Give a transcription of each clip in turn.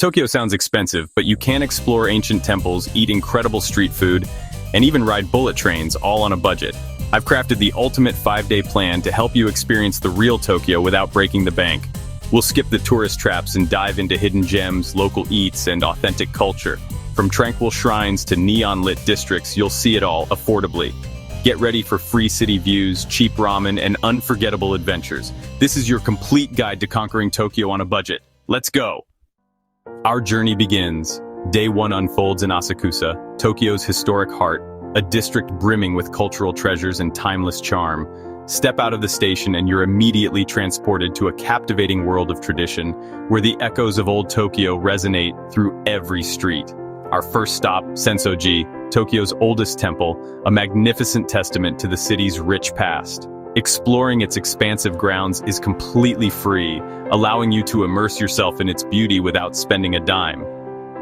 Tokyo sounds expensive, but you can explore ancient temples, eat incredible street food, and even ride bullet trains, all on a budget. I've crafted the ultimate 5-day plan to help you experience the real Tokyo without breaking the bank. We'll skip the tourist traps and dive into hidden gems, local eats, and authentic culture. From tranquil shrines to neon-lit districts, you'll see it all affordably. Get ready for free city views, cheap ramen, and unforgettable adventures. This is your complete guide to conquering Tokyo on a budget. Let's go! Our journey begins. Day 1 unfolds in Asakusa, Tokyo's historic heart, a district brimming with cultural treasures and timeless charm. Step out of the station and you're immediately transported to a captivating world of tradition, where the echoes of old Tokyo resonate through every street. Our first stop, Sensoji, Tokyo's oldest temple, a magnificent testament to the city's rich past. Exploring its expansive grounds is completely free, allowing you to immerse yourself in its beauty without spending a dime.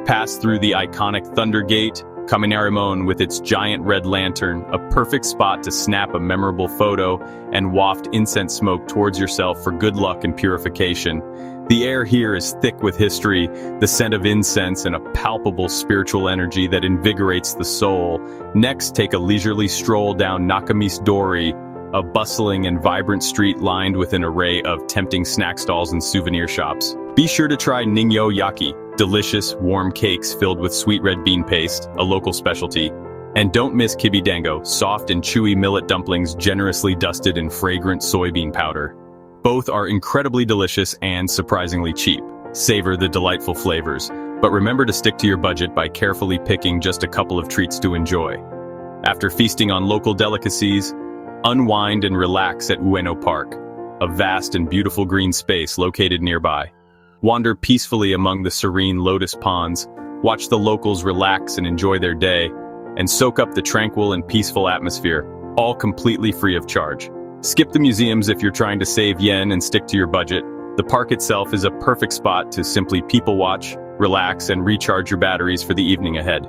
Pass through the iconic Thunder Gate, Kaminarimon with its giant red lantern, a perfect spot to snap a memorable photo and waft incense smoke towards yourself for good luck and purification. The air here is thick with history, the scent of incense, and a palpable spiritual energy that invigorates the soul. Next, take a leisurely stroll down Nakamisdori, a bustling and vibrant street lined with an array of tempting snack stalls and souvenir shops. Be sure to try Ningyo Yaki, delicious, warm cakes filled with sweet red bean paste, a local specialty. And don't miss kibidango, soft and chewy millet dumplings generously dusted in fragrant soybean powder. Both are incredibly delicious and surprisingly cheap. Savor the delightful flavors, but remember to stick to your budget by carefully picking just a couple of treats to enjoy. After feasting on local delicacies, unwind and relax at Ueno Park, a vast and beautiful green space located nearby. Wander peacefully among the serene lotus ponds, watch the locals relax and enjoy their day, and soak up the tranquil and peaceful atmosphere, all completely free of charge. Skip the museums if you're trying to save yen and stick to your budget. The park itself is a perfect spot to simply people watch, relax, and recharge your batteries for the evening ahead.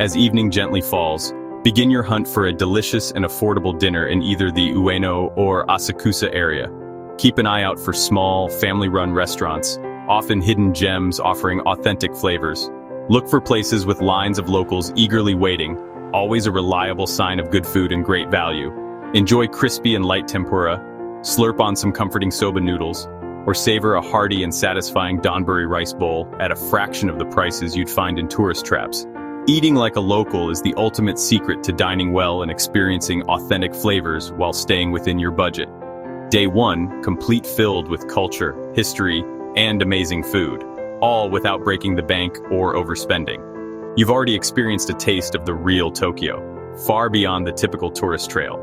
As evening gently falls, begin your hunt for a delicious and affordable dinner in either the Ueno or Asakusa area. Keep an eye out for small, family-run restaurants, often hidden gems offering authentic flavors. Look for places with lines of locals eagerly waiting, always a reliable sign of good food and great value. Enjoy crispy and light tempura, slurp on some comforting soba noodles, or savor a hearty and satisfying donburi rice bowl at a fraction of the prices you'd find in tourist traps. Eating like a local is the ultimate secret to dining well and experiencing authentic flavors while staying within your budget. Day 1, complete filled with culture, history, and amazing food, all without breaking the bank or overspending. You've already experienced a taste of the real Tokyo, far beyond the typical tourist trail.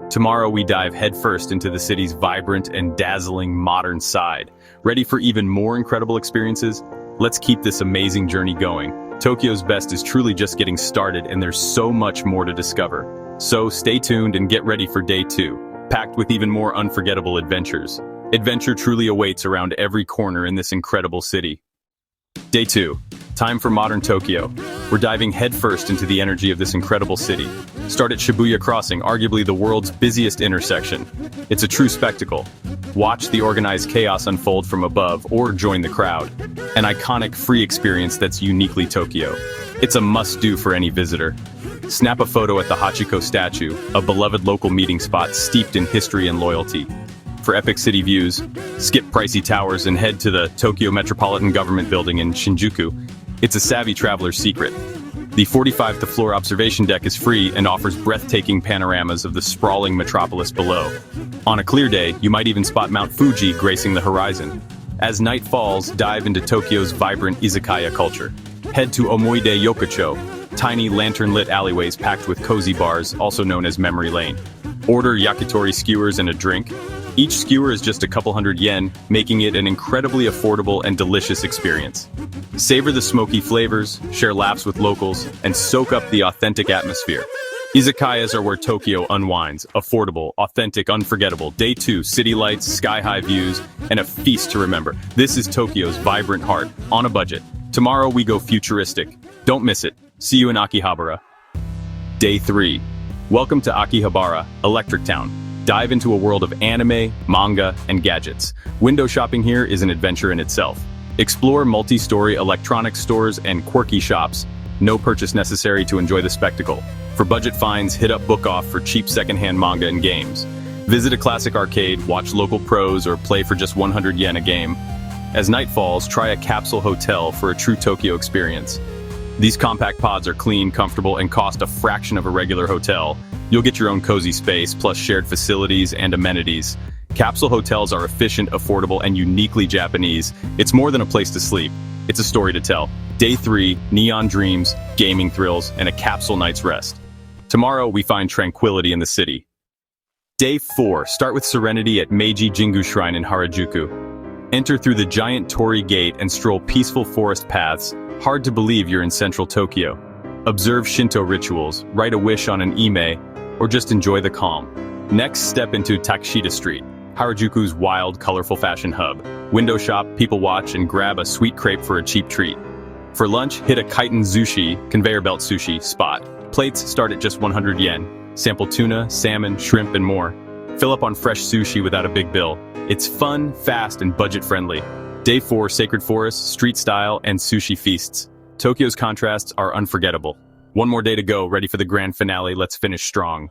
Tomorrow we dive headfirst into the city's vibrant and dazzling modern side. Ready for even more incredible experiences? Let's keep this amazing journey going. Tokyo's best is truly just getting started, and there's so much more to discover. So stay tuned and get ready for Day 2, packed with even more unforgettable adventures. Adventure truly awaits around every corner in this incredible city. Day 2. Time for modern Tokyo. We're diving headfirst into the energy of this incredible city. Start at Shibuya Crossing, arguably the world's busiest intersection. It's a true spectacle. Watch the organized chaos unfold from above or join the crowd. An iconic free experience that's uniquely Tokyo. It's a must-do for any visitor. Snap a photo at the Hachiko statue, a beloved local meeting spot steeped in history and loyalty. For epic city views, skip pricey towers and head to the Tokyo Metropolitan Government Building in Shinjuku. It's a savvy traveler's secret. The 45th floor observation deck is free and offers breathtaking panoramas of the sprawling metropolis below. On a clear day, you might even spot Mount Fuji gracing the horizon. As night falls, dive into Tokyo's vibrant Izakaya culture. Head to Omoide Yokocho, tiny lantern-lit alleyways packed with cozy bars, also known as Memory Lane. Order yakitori skewers and a drink. Each skewer is just a couple hundred yen, making it an incredibly affordable and delicious experience. Savor the smoky flavors, share laughs with locals, and soak up the authentic atmosphere. Izakayas are where Tokyo unwinds. Affordable, authentic, unforgettable. Day 2, city lights, sky-high views, and a feast to remember. This is Tokyo's vibrant heart, on a budget. Tomorrow we go futuristic. Don't miss it. See you in Akihabara. Day 3. Welcome to Akihabara, Electric Town. Dive into a world of anime, manga, and gadgets. Window shopping here is an adventure in itself. Explore multi-story electronics stores and quirky shops. No purchase necessary to enjoy the spectacle. For budget finds, hit up Book Off for cheap secondhand manga and games. Visit a classic arcade, watch local pros, or play for just 100 yen a game. As night falls, try a Capsule hotel for a true Tokyo experience. These compact pods are clean, comfortable, and cost a fraction of a regular hotel. You'll get your own cozy space, plus shared facilities and amenities. Capsule hotels are efficient, affordable, and uniquely Japanese. It's more than a place to sleep. It's a story to tell. Day 3, neon dreams, gaming thrills, and a capsule night's rest. Tomorrow, we find tranquility in the city. Day 4, start with serenity at Meiji Jingu Shrine in Harajuku. Enter through the giant torii gate and stroll peaceful forest paths. Hard to believe you're in central Tokyo. Observe Shinto rituals, write a wish on an ime, or just enjoy the calm. Next, step into Takeshita Street, Harajuku's wild, colorful fashion hub. Window shop, people watch, and grab a sweet crepe for a cheap treat. For lunch, hit a Kaiten Sushi, conveyor belt sushi, spot. Plates start at just 100 yen. Sample tuna, salmon, shrimp, and more. Fill up on fresh sushi without a big bill. It's fun, fast, and budget-friendly. Day 4, Sacred Forest, street style, and sushi feasts. Tokyo's contrasts are unforgettable. One more day to go, ready for the grand finale. Let's finish strong.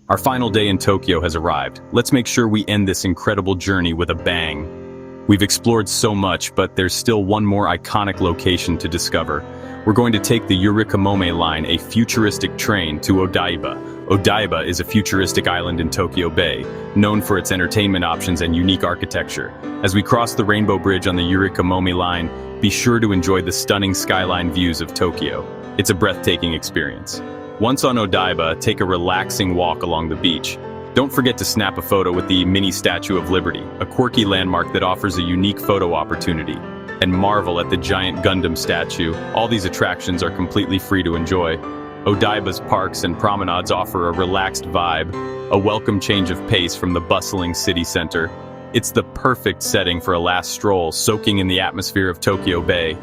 Our final day in Tokyo has arrived. Let's make sure we end this incredible journey with a bang. We've explored so much, but there's still one more iconic location to discover. We're going to take the Yurikamome line, a futuristic train, to Odaiba. Odaiba is a futuristic island in Tokyo Bay, known for its entertainment options and unique architecture. As we cross the Rainbow Bridge on the Yurikamome line, be sure to enjoy the stunning skyline views of Tokyo. It's a breathtaking experience. Once on Odaiba, take a relaxing walk along the beach. Don't forget to snap a photo with the mini Statue of Liberty, a quirky landmark that offers a unique photo opportunity. And marvel at the giant Gundam statue. All these attractions are completely free to enjoy. Odaiba's parks and promenades offer a relaxed vibe, a welcome change of pace from the bustling city center. It's the perfect setting for a last stroll, soaking in the atmosphere of Tokyo Bay.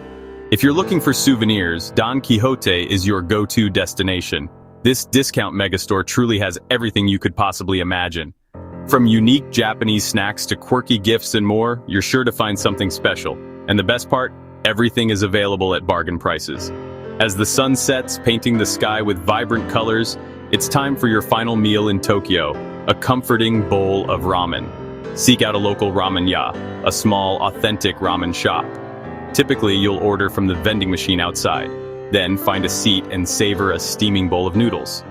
If you're looking for souvenirs, Don Quixote is your go-to destination. This discount megastore truly has everything you could possibly imagine. From unique Japanese snacks to quirky gifts and more, you're sure to find something special. And the best part? Everything is available at bargain prices. As the sun sets, painting the sky with vibrant colors, it's time for your final meal in Tokyo, a comforting bowl of ramen. Seek out a local ramen ya, a small, authentic ramen shop. Typically, you'll order from the vending machine outside, then find a seat and savor a steaming bowl of noodles.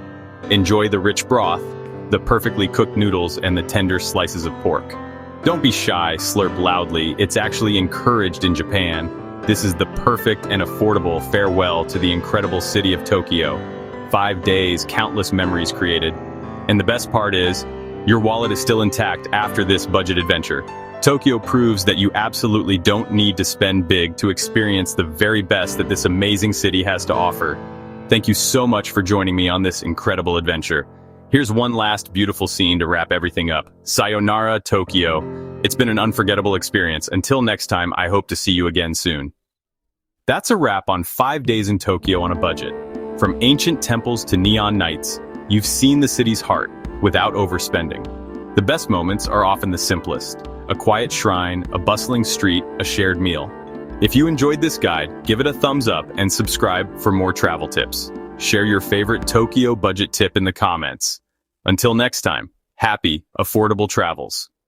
Enjoy the rich broth, the perfectly cooked noodles, and the tender slices of pork. Don't be shy, slurp loudly. It's actually encouraged in Japan. This is the perfect and affordable farewell to the incredible city of Tokyo. 5 days, countless memories created. And the best part is, your wallet is still intact after this budget adventure. Tokyo proves that you absolutely don't need to spend big to experience the very best that this amazing city has to offer. Thank you so much for joining me on this incredible adventure. Here's one last beautiful scene to wrap everything up. Sayonara, Tokyo. It's been an unforgettable experience. Until next time, I hope to see you again soon. That's a wrap on 5 days in Tokyo on a budget. From ancient temples to neon nights, you've seen the city's heart without overspending. The best moments are often the simplest. A quiet shrine, a bustling street, a shared meal. If you enjoyed this guide, give it a thumbs up and subscribe for more travel tips. Share your favorite Tokyo budget tip in the comments. Until next time, happy, affordable travels.